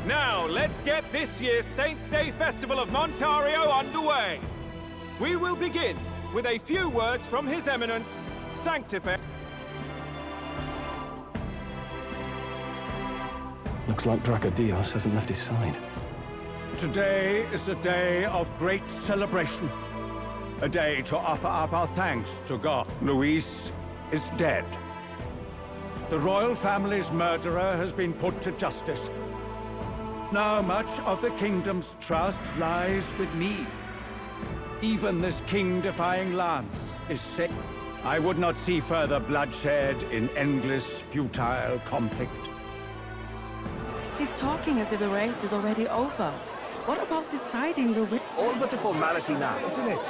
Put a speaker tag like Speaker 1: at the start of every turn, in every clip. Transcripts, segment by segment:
Speaker 1: Now, let's get this year's Saints' Day Festival of Montario underway. We will begin with a few words from His Eminence, Sanctify.
Speaker 2: Looks like Dracodios hasn't left his side.
Speaker 3: Today is a day of great celebration. A day to offer up our thanks to God. Luis is dead. The royal family's murderer has been put to justice. Now much of the kingdom's trust lies with me. Even this king-defying lance is sick. I would not see further bloodshed in endless, futile conflict.
Speaker 4: He's talking as if the race is already over. What about deciding the winner?
Speaker 5: All but a formality now, isn't it?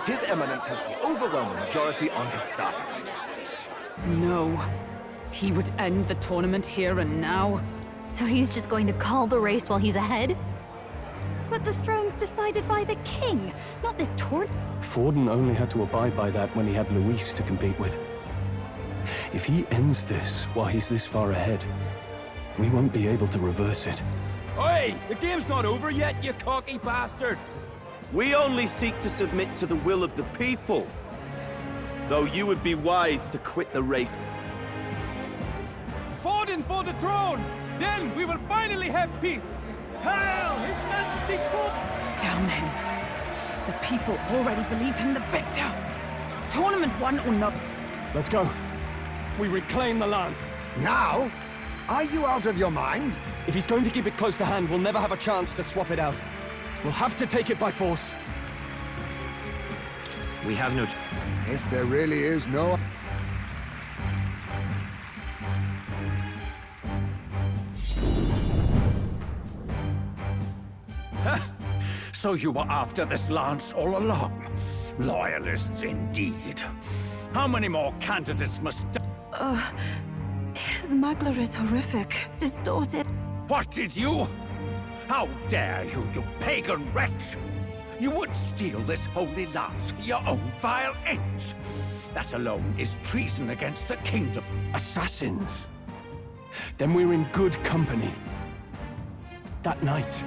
Speaker 5: His Eminence has the overwhelming majority on his side.
Speaker 6: No. He would end the tournament here and now.
Speaker 7: So he's just going to call the race while he's ahead? But the throne's decided by the king, not this tournament.
Speaker 2: Forden only had to abide by that when he had Luis to compete with. If he ends this while he's this far ahead, we won't be able to reverse it.
Speaker 1: Oi! The game's not over yet, you cocky bastard!
Speaker 8: We only seek to submit to the will of the people. Though you would be wise to quit the race.
Speaker 1: Forden for the throne! Then we will finally have peace! Hail His Majesty Forden!
Speaker 6: Damn him. The people already believe him the victor. Tournament won or not.
Speaker 2: Let's go. We reclaim the lance.
Speaker 5: Now? Are you out of your mind?
Speaker 2: If he's going to keep it close to hand, we'll never have a chance to swap it out. We'll have to take it by force.
Speaker 1: We have no...
Speaker 5: If there really is no...
Speaker 3: So you were after this lance all along? Loyalists indeed. How many more candidates must die?
Speaker 4: His smuggler is horrific, distorted.
Speaker 3: What did you? How dare you, you pagan wretch! You would steal this holy lance for your own vile ends. That alone is treason against the kingdom.
Speaker 2: Assassins. Then we're in good company. That night,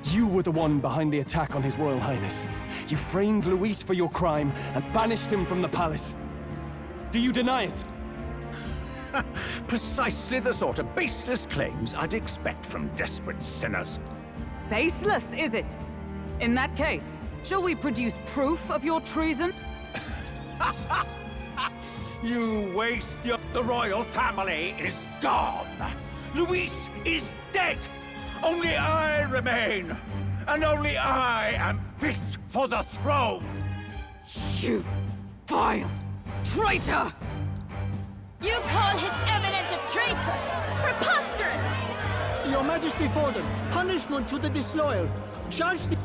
Speaker 2: you were the one behind the attack on His Royal Highness. You framed Luis for your crime and banished him from the palace. Do you deny it?
Speaker 3: Precisely the sort of baseless claims I'd expect from desperate sinners.
Speaker 6: Baseless, is it? In that case, shall we produce proof of your treason?
Speaker 3: You waste your... The royal family is gone. Luis is dead. Only I remain. And only I am fit for the throne.
Speaker 6: You vile traitor!
Speaker 7: You call His Eminence a traitor? Preposterous!
Speaker 9: Your Majesty Forden, punishment to the disloyal. Judge the...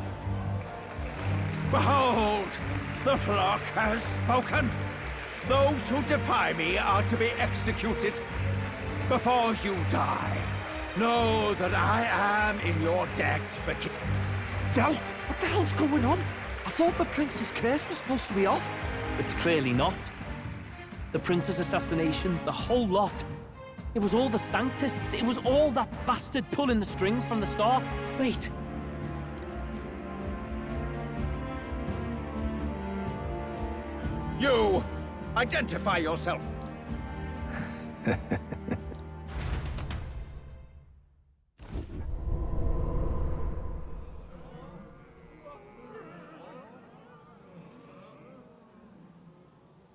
Speaker 3: Behold, the flock has spoken. Those who defy me are to be executed. Before you die, know that I am in your debt for...
Speaker 9: Del, what the hell's going on? I thought the prince's curse was supposed to be off.
Speaker 10: It's clearly not. The prince's assassination, the whole lot. It was all the Sanctists. It was all that bastard pulling the strings from the start. Wait.
Speaker 3: You! Identify yourself!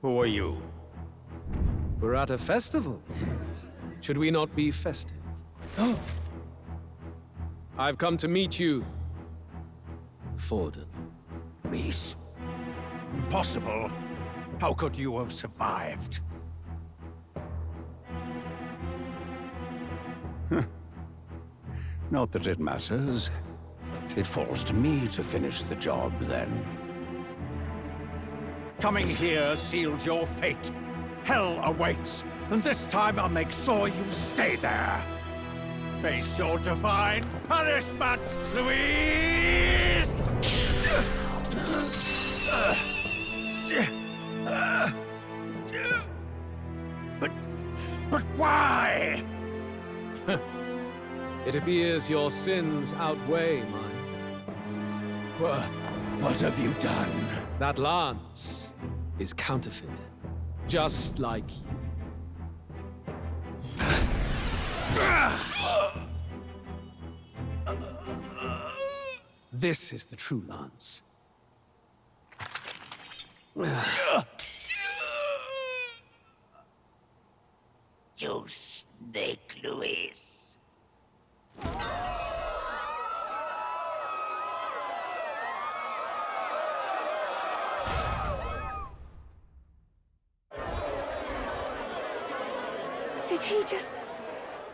Speaker 3: Who are you?
Speaker 1: We're at a festival. Should we not be festive? I've come to meet you, Forden.
Speaker 3: Luis. Impossible. How could you have survived? Not that it matters. It falls to me to finish the job, then. Coming here sealed your fate. Hell awaits, and this time I'll make sure you stay there. Face your divine punishment, Luis! But why?
Speaker 1: It appears your sins outweigh mine.
Speaker 3: What have you done?
Speaker 1: That lance is counterfeit, just like you. This is the true lance.
Speaker 11: You snake, Luis.
Speaker 12: Did he just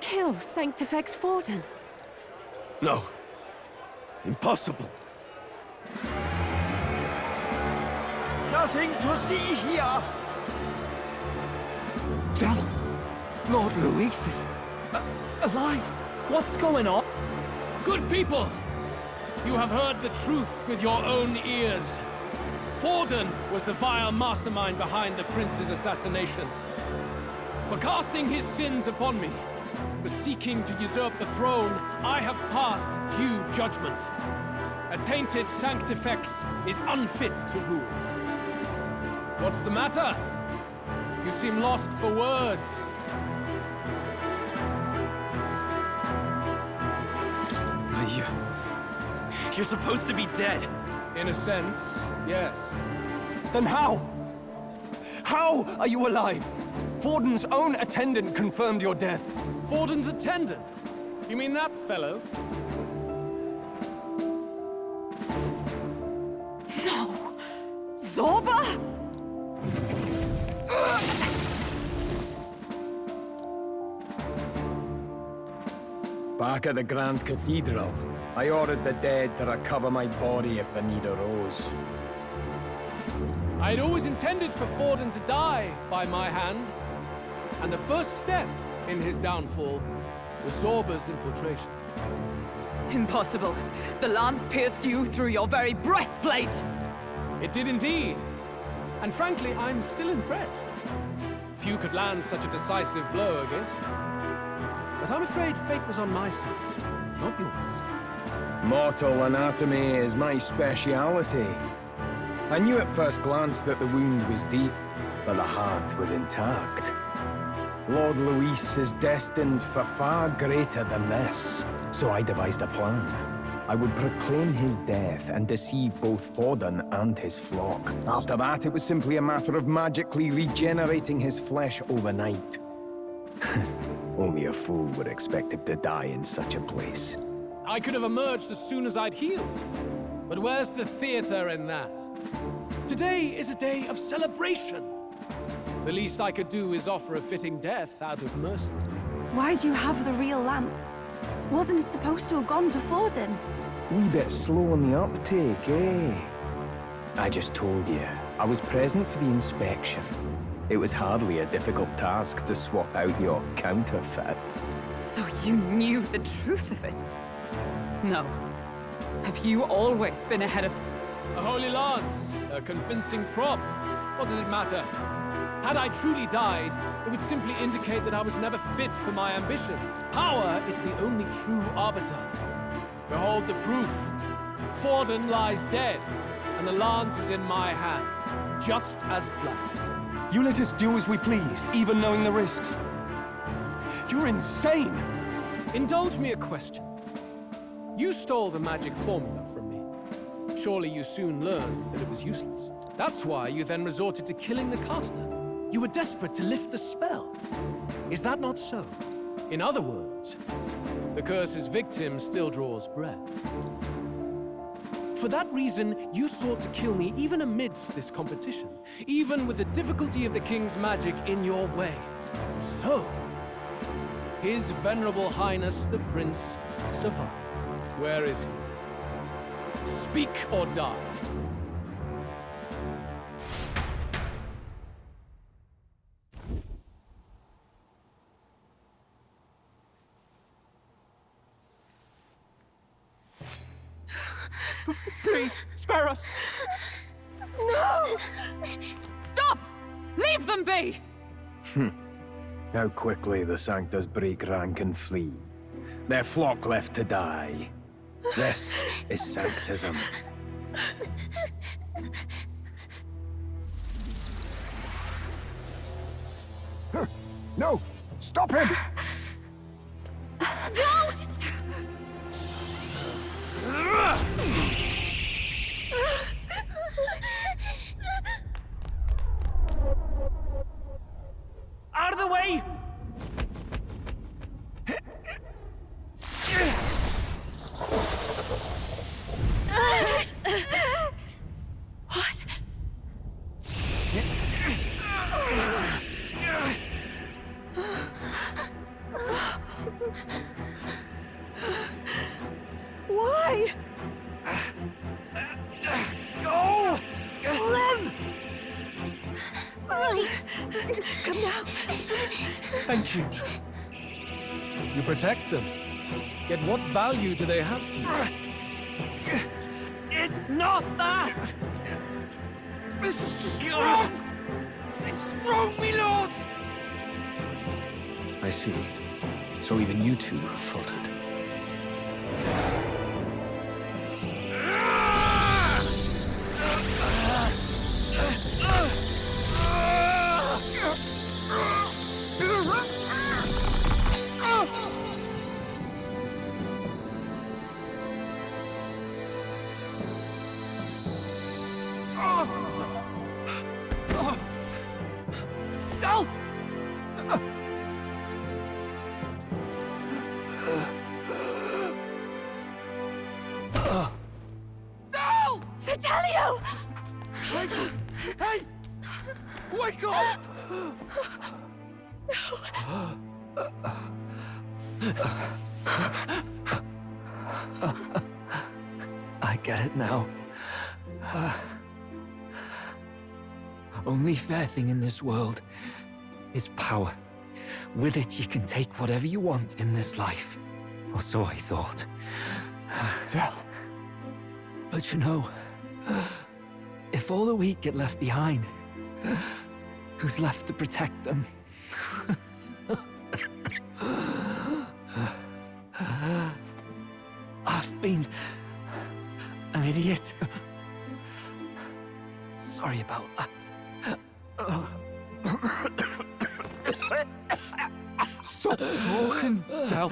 Speaker 12: kill Sanctifex Forden?
Speaker 8: No. Impossible.
Speaker 5: Nothing to see here!
Speaker 9: Del, Lord Luis is alive.
Speaker 10: What's going on?
Speaker 1: Good people! You have heard the truth with your own ears. Forden was the vile mastermind behind the prince's assassination. For casting his sins upon me, for seeking to usurp the throne, I have passed due judgment. A tainted Sanctifex is unfit to rule. What's the matter? You seem lost for words.
Speaker 10: You're supposed to be dead.
Speaker 1: In a sense, yes.
Speaker 2: Then how? How are you alive? Forden's own attendant confirmed your death.
Speaker 1: Forden's attendant? You mean that fellow?
Speaker 6: No! Zorba?
Speaker 2: Back at the Grand Cathedral, I ordered the dead to recover my body if the need arose.
Speaker 1: I had always intended for Forden to die by my hand, and the first step in his downfall was Zorba's infiltration.
Speaker 6: Impossible. The lance pierced you through your very breastplate!
Speaker 1: It did indeed. And frankly, I'm still impressed. Few could land such a decisive blow against me. But I'm afraid fate was on my side, not yours.
Speaker 2: Mortal anatomy is my speciality. I knew at first glance that the wound was deep, but the heart was intact. Lord Luis is destined for far greater than this, so I devised a plan. I would proclaim his death and deceive both Forden and his flock. After that, it was simply a matter of magically regenerating his flesh overnight. Only a fool would expect him to die in such a place.
Speaker 1: I could have emerged as soon as I'd healed. But where's the theater in that? Today is a day of celebration. The least I could do is offer a fitting death out of mercy.
Speaker 12: Why'd you have the real lance? Wasn't it supposed to have gone to Forden?
Speaker 2: Wee bit slow on the uptake, eh? I just told you, I was present for the inspection. It was hardly a difficult task to swap out your counterfeit.
Speaker 6: So you knew the truth of it? No. Have you always been ahead of...
Speaker 1: A holy lance, a convincing prop. What does it matter? Had I truly died, it would simply indicate that I was never fit for my ambition. Power is the only true arbiter. Behold the proof. Forden lies dead, and the lance is in my hand, just as planned.
Speaker 2: You let us do as we pleased, even knowing the risks. You're insane!
Speaker 1: Indulge me a question. You stole the magic formula from me. Surely you soon learned that it was useless. That's why you then resorted to killing the caster. You were desperate to lift the spell. Is that not so? In other words, the curse's victim still draws breath. For that reason, you sought to kill me even amidst this competition, even with the difficulty of the king's magic in your way. So, His Venerable Highness the Prince survived. Where is he? Speak or die.
Speaker 9: Please, spare us!
Speaker 6: No! Stop! Leave them be!
Speaker 2: How quickly the Sanctas break rank and flee. Their flock left to die. This is sanctism.
Speaker 5: No! Stop him!
Speaker 12: Don't!
Speaker 10: Out of the way!
Speaker 12: What?
Speaker 9: Why?
Speaker 10: Go! Run!
Speaker 9: Come now.
Speaker 1: Thank you. You protect them. Yet what value do they have to you?
Speaker 10: It's not that!
Speaker 9: This is just wrong!
Speaker 10: It's wrong, me lords!
Speaker 2: I see. So even you two have faltered.
Speaker 9: Dal! Dal!
Speaker 12: Vitelio!
Speaker 9: Hey! Wake up!
Speaker 2: I get it now. Only fair thing in this world is power. With it, you can take whatever you want in this life. Or so I thought.
Speaker 9: Tell.
Speaker 2: But you know, if all the weak get left behind, who's left to protect them? I've been an idiot. Sorry about that.
Speaker 9: Stop talking, Del.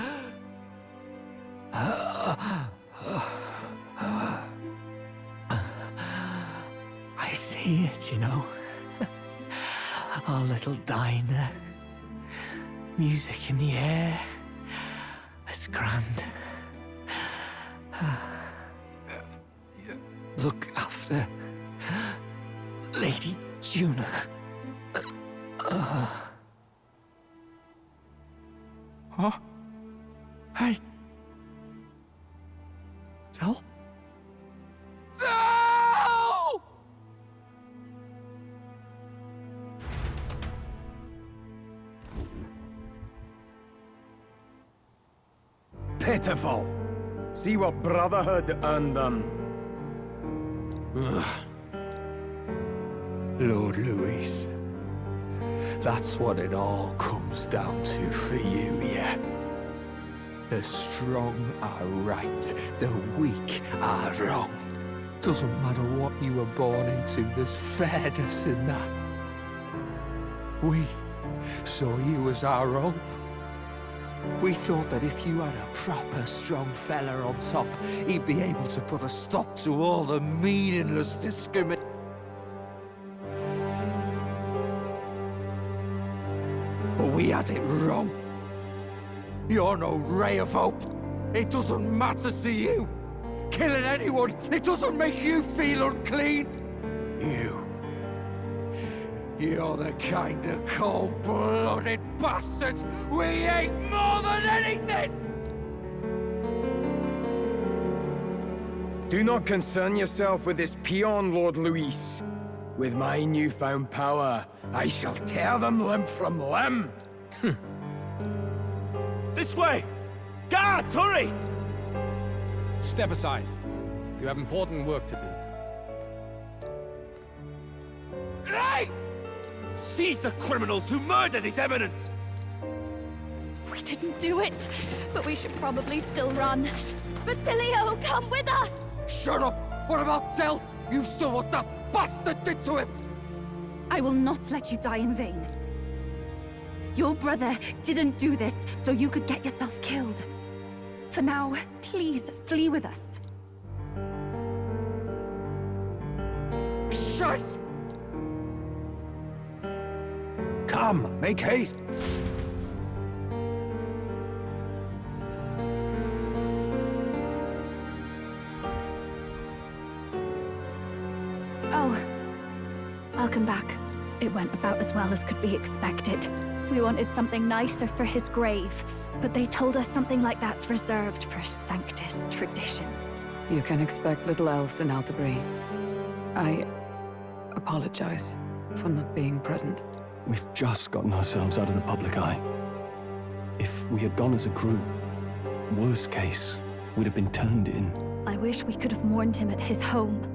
Speaker 2: I see it, you know. Our little diner. Music in the air. It's grand. Look after Lady Juna.
Speaker 9: Huh? Hey. Del? Del!
Speaker 2: Pitiful. See what Brotherhood earned them.
Speaker 13: Lord Louis, that's what it all comes down to for you, yeah? The strong are right, the weak are wrong. Doesn't matter what you were born into, there's fairness in that. We saw you as our hope. We thought that if you had a proper strong fella on top, he'd be able to put a stop to all the meaningless discrimination. But we had it wrong. You're no ray of hope. It doesn't matter to you. Killing anyone, it doesn't make you feel unclean. You're the kind of cold-blooded bastards we hate more than anything!
Speaker 2: Do not concern yourself with this peon, Lord Luis. With my newfound power, I shall tear them limb from limb.
Speaker 8: This way! Guards, hurry!
Speaker 1: Step aside. You have important work to do.
Speaker 8: Hey! Seize the criminals who murdered His Eminence!
Speaker 7: We didn't do it, but we should probably still run. Basilio, come with us!
Speaker 9: Shut up! What about Tell? You saw what that bastard did to him!
Speaker 12: I will not let you die in vain. Your brother didn't do this so you could get yourself killed. For now, please flee with us.
Speaker 9: Shit!
Speaker 5: Come, make haste!
Speaker 12: Oh, welcome back.
Speaker 7: It went about as well as could be expected. We wanted something nicer for his grave, but they told us something like that's reserved for Sanctus tradition.
Speaker 6: You can expect little else in Altabri. I apologize for not being present.
Speaker 2: We've just gotten ourselves out of the public eye. If we had gone as a group, worst case, we'd have been turned in.
Speaker 7: I wish we could have mourned him at his home.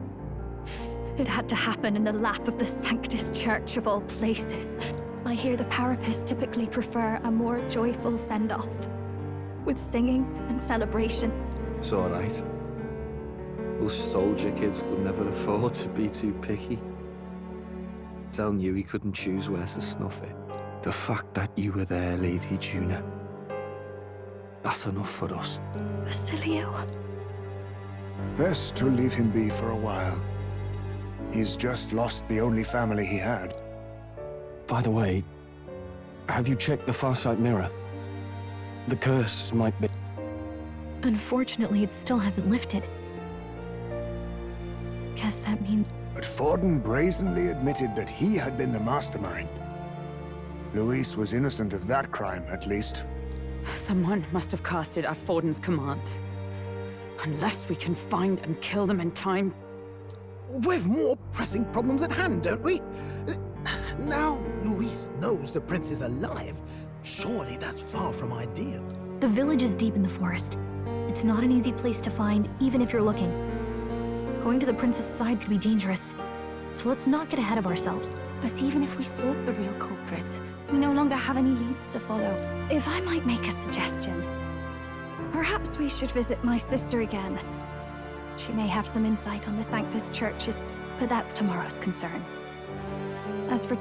Speaker 7: It had to happen in the lap of the Sanctus Church of all places. I hear the Parapists typically prefer a more joyful send-off, with singing and celebration.
Speaker 13: It's all right. Us soldier kids could never afford to be too picky. Tell knew he couldn't choose where to snuff it. The fact that you were there, Lady Juna, that's enough for us.
Speaker 7: Basilio.
Speaker 14: Best to leave him be for a while. He's just lost the only family he had.
Speaker 2: By the way, have you checked the Farsight mirror? The curse might be...
Speaker 7: Unfortunately, it still hasn't lifted. Guess that means...
Speaker 14: But Forden brazenly admitted that he had been the mastermind. Luis was innocent of that crime, at least.
Speaker 6: Someone must have cast it at Forden's command. Unless we can find and kill them in time.
Speaker 9: We've more pressing problems at hand, don't we? Now Luis knows the prince is alive. Surely that's far from ideal.
Speaker 7: the village is deep in the forest. It's not an easy place to find, even if you're looking. Going to the prince's side could be dangerous, so let's not get ahead of ourselves.
Speaker 12: But even if we sought the real culprit, we no longer have any leads to follow.
Speaker 7: If I might make a suggestion, perhaps we should visit my sister again. She may have some insight on the Sanctus churches, but that's tomorrow's concern. As for...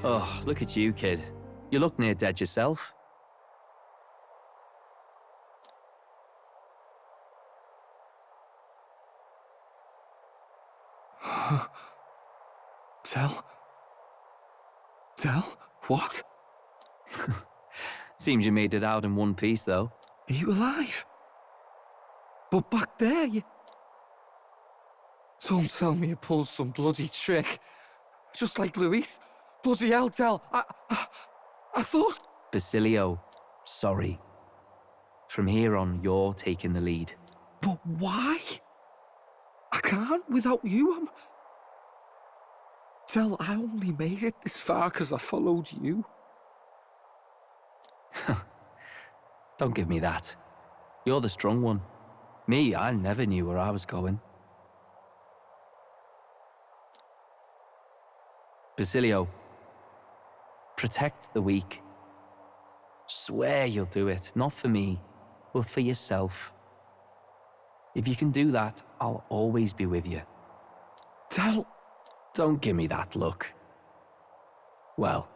Speaker 10: Oh, look at you, kid. You look near dead yourself.
Speaker 13: Tell? What?
Speaker 10: Seems you made it out in one piece, though.
Speaker 13: Are you alive? But back there, you... Don't tell me you pulled some bloody trick. Just like Luis. Bloody hell, Tell. I thought...
Speaker 10: Basilio, sorry. From here on, you're taking the lead.
Speaker 13: But why? I can't without you. Tell, I only made it this far because I followed you.
Speaker 10: Don't give me that. You're the strong one. Me, I never knew where I was going. Basilio, protect the weak. Swear you'll do it, not for me, but for yourself. If you can do that, I'll always be with you.
Speaker 13: Tell...
Speaker 10: Don't give me that look. Well,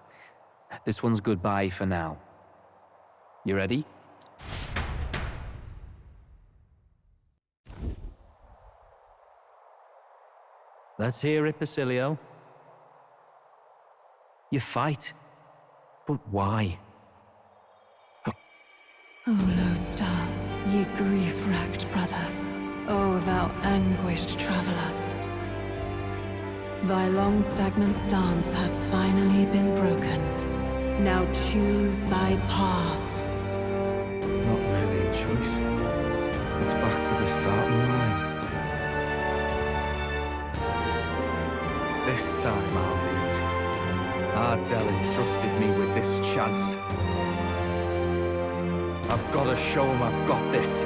Speaker 10: this one's goodbye for now. You ready? Let's hear it, Basilio. You fight, but why?
Speaker 6: O Lodestar, ye grief-racked brother, O thou anguished traveler.
Speaker 4: Thy long stagnant stance hath finally been broken. Now choose thy path.
Speaker 13: Not really a choice. It's back to the starting line. This time I'll lead. Ardell entrusted me with this chance. I've got to show him I've got this.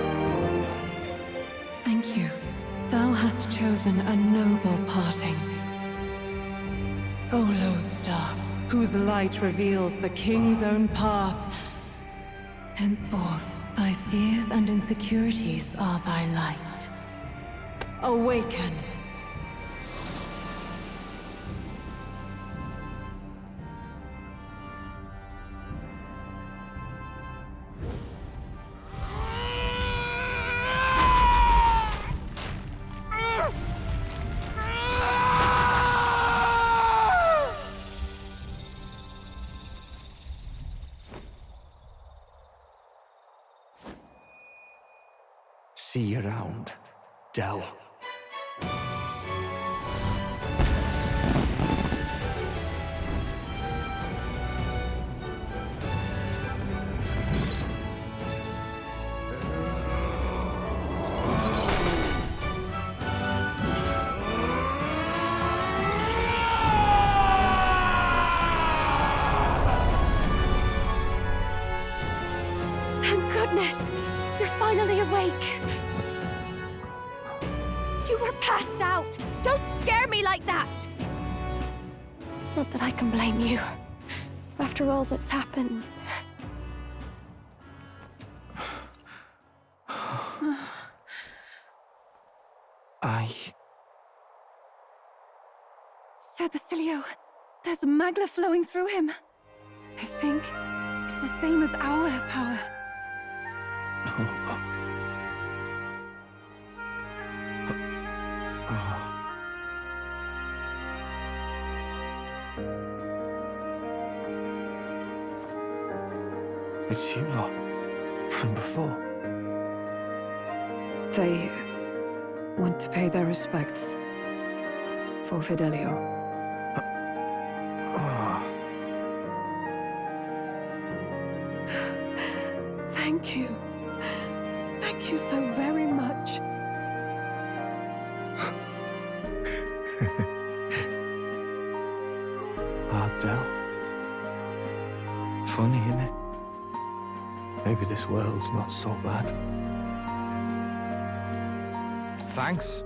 Speaker 4: Thank you. Thou hast chosen a noble parting. O Lodestar, whose light reveals the king's own path. Henceforth, thy fears and insecurities are thy light. Awaken.
Speaker 13: See you around, Dell.
Speaker 7: Thank goodness! You're finally awake! You were passed out! Don't scare me like that! Not that I can blame you. After all that's happened.
Speaker 12: Sir Basilio, there's magla flowing through him. I think it's the same as our power.
Speaker 13: It's you lot. From before.
Speaker 6: They went to pay their respects for Fidelio.
Speaker 4: Thank you. Thank you so very much.
Speaker 13: Ardell. Funny, innit? Maybe this world's not so bad. Thanks.